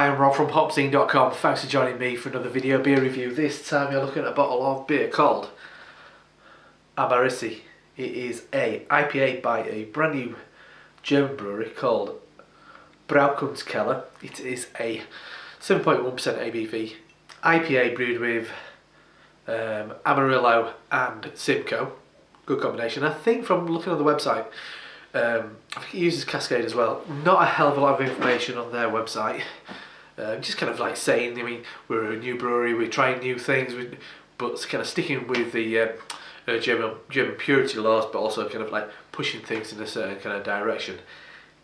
Hi, I'm Rob from HopZine.com. Thanks for joining me for another video beer review. This time you're looking at a bottle of beer called AMARSI. It is a IPA by a brand new German brewery called BrauKunstKeller. It is a 7.1% ABV IPA brewed with Amarillo and Simcoe. Good combination. I think from looking on the website, I think it uses Cascade as well. Not a hell of a lot of information on their website. Just kind of like saying, I mean, we're a new brewery, we're trying new things, but kind of sticking with the German purity laws, but also kind of like pushing things in a certain kind of direction.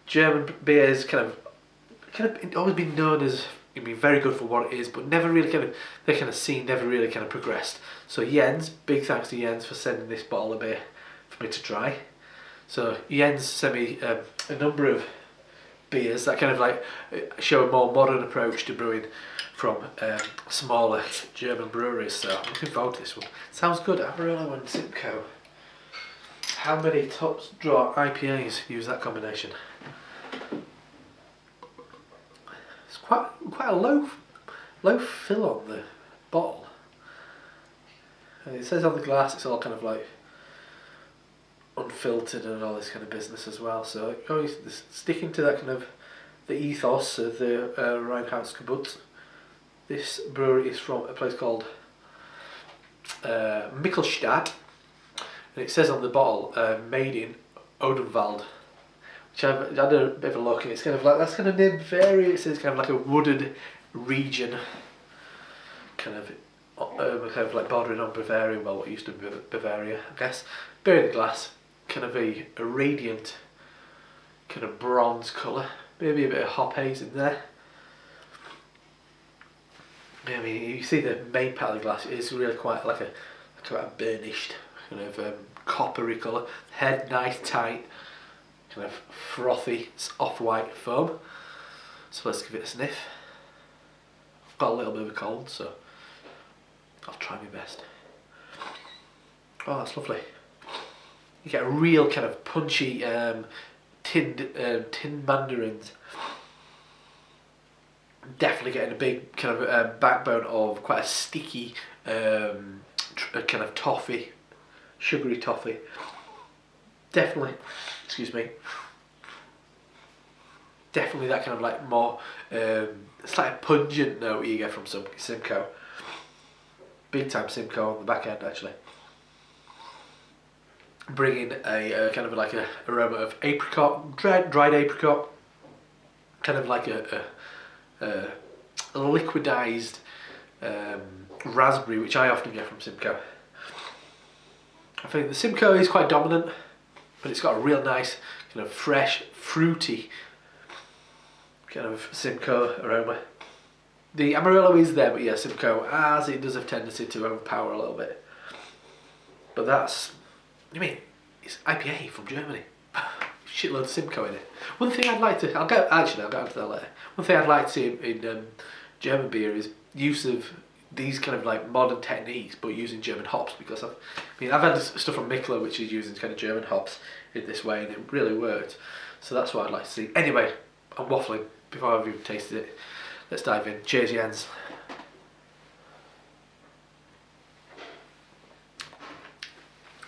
German beers kind of always been known as being very good for what it is, but never really their kind of scene never really kind of progressed. So Jens, big thanks to Jens for sending this bottle of beer for me to try. So Jens sent me a number of beers that kind of like show a more modern approach to brewing from smaller German breweries. So I'm looking forward to this one. Sounds good. Amarillo and Simcoe. How many top draw IPAs use that combination? It's quite a low fill on the bottle. And it says on the glass it's all kind of like unfiltered and all this kind of business as well, so always sticking to that kind of the ethos of the Reinheitsgebot. This brewery is from a place called Michelstadt, and it says on the bottle made in Odenwald, which I've had a bit of a look, and it's kind of like, that's kind of named Bavaria. It says kind of like a wooded region, kind of like bordering on Bavaria, well, what used to be Bavaria, I guess. Beer in the glass, kind of a radiant kind of bronze colour, maybe a bit of hop haze in there. I mean, you see the main part of the glass is really quite like a burnished kind of coppery colour. Head nice tight, kind of frothy off-white foam. So let's give it a sniff. I've got a little bit of a cold, so I'll try my best. Oh, that's lovely. You get a real kind of punchy tinned mandarins. Definitely getting a big kind of backbone of quite a sticky kind of toffee, sugary toffee. Definitely, excuse me. Definitely that kind of like more slightly pungent note you get from some Simcoe. Big time Simcoe on the back end actually. Bringing a kind of like a aroma of apricot, dried apricot, kind of like a liquidized raspberry, which I often get from Simcoe. I think the Simcoe is quite dominant, but it's got a real nice kind of fresh, fruity kind of Simcoe aroma. The Amarillo is there, but yeah, Simcoe, as it does have tendency to overpower a little bit. But that's, I mean, it's IPA from Germany. Shitload of Simcoe in it. One thing I'd like to, I'll get onto that later. One thing I'd like to see in German beer is use of these kind of like modern techniques, but using German hops, because I've had stuff from Mikkeller which is using kind of German hops in this way, and it really worked. So that's what I'd like to see. Anyway, I'm waffling before I've even tasted it. Let's dive in. Cheers, Jens.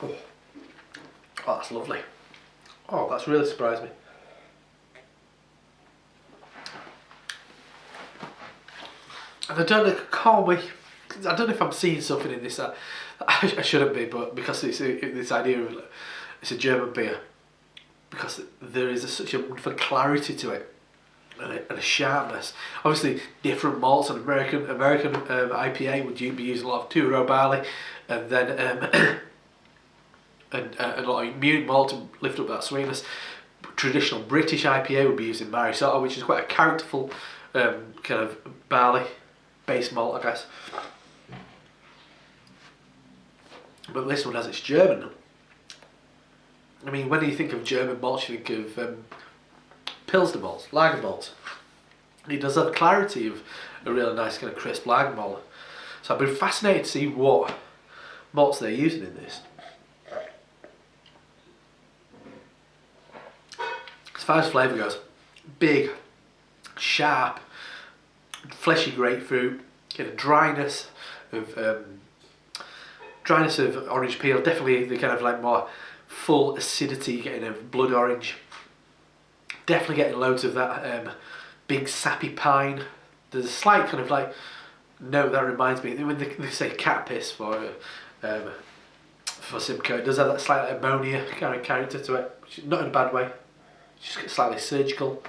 Oh, that's lovely. Oh, that's really surprised me. And I don't know if I'm seeing something in this that I shouldn't be, but because it's this idea of it's a German beer, because there is such a wonderful clarity to it and a sharpness. Obviously, different malts. An American IPA would be using a lot of two-row barley, and then and a lot of mute malt to lift up that sweetness. Traditional British IPA would be using Marisotto, which is quite a characterful kind of barley base malt, I guess. But this one has its German. I mean, when you think of German malts, you think of Pilsner malts, lager malts. It does have the clarity of a really nice kind of crisp lager malt. So I've been fascinated to see what malts they're using in this. As far as flavour goes, big, sharp, fleshy grapefruit, get a dryness of orange peel. Definitely the kind of like more full acidity, getting a blood orange. Definitely getting loads of that big sappy pine. There's a slight kind of like note that reminds me when they say cat piss for Simcoe. It does have that slight ammonia kind of character to it, which is not in a bad way. It's just slightly surgical.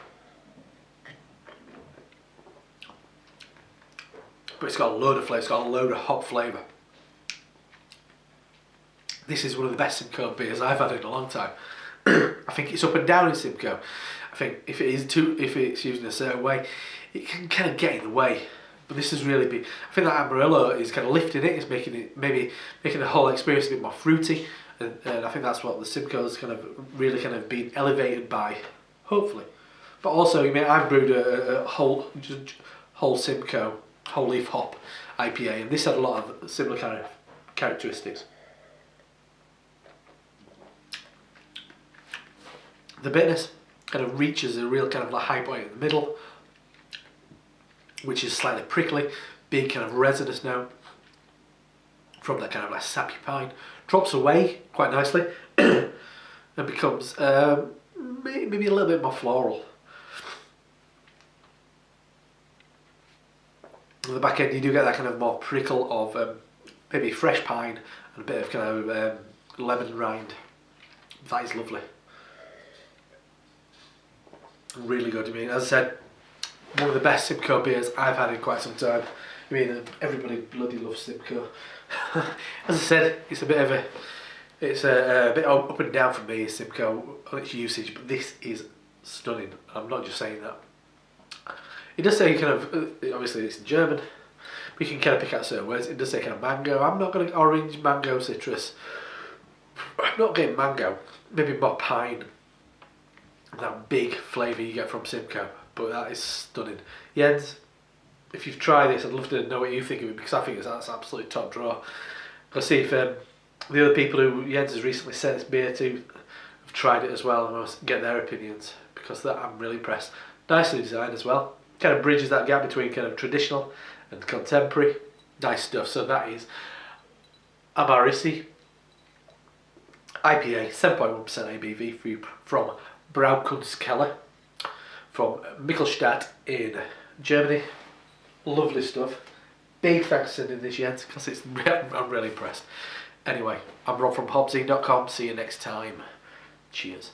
But it's got a load of flavour, it's got a load of hop flavour. This is one of the best Simcoe beers I've had in a long time. I think it's up and down in Simcoe. I think if it's used in a certain way, it can kind of get in the way. But this is really big. I think that Amarillo is kind of lifting it. It's making the whole experience a bit more fruity, and I think that's what the Simcoe's kind of really kind of been elevated by, hopefully. But also, I've brewed a whole Simcoe whole leaf hop IPA, and this had a lot of similar kind of characteristics. The bitterness kind of reaches a real kind of like high point in the middle, which is slightly prickly, big kind of resinous note from that kind of like sappy pine. Drops away quite nicely and becomes maybe a little bit more floral. On the back end, you do get that kind of more prickle of maybe fresh pine and a bit of kind of lemon rind. That is lovely. Really good. As I said, one of the best Simcoe beers I've had in quite some time. Everybody bloody loves Simcoe. As I said, it's a bit up and down for me, Simcoe, on its usage, but this is stunning. I'm not just saying that. It does say kind of, obviously it's in German, but you can kind of pick out certain words. It does say kind of mango. I'm not getting orange, mango, citrus. I'm not getting mango. Maybe more pine. That big flavour you get from Simcoe, but that is stunning. Jens, if you've tried this, I'd love to know what you think of it, because I think that's absolutely top draw. Let's see if the other people who Jens has recently sent this beer to have tried it as well, and I'll get their opinions, because I'm really impressed. Nicely designed as well. Kind of bridges that gap between kind of traditional and contemporary. Nice stuff. So that is AMARSI IPA, 7.1% ABV from BrauKunstKeller from Michelstadt in Germany. Lovely stuff. Big thanks to sending this, Jens, because I'm really impressed. Anyway, I'm Rob from HopZine.com. See you next time. Cheers.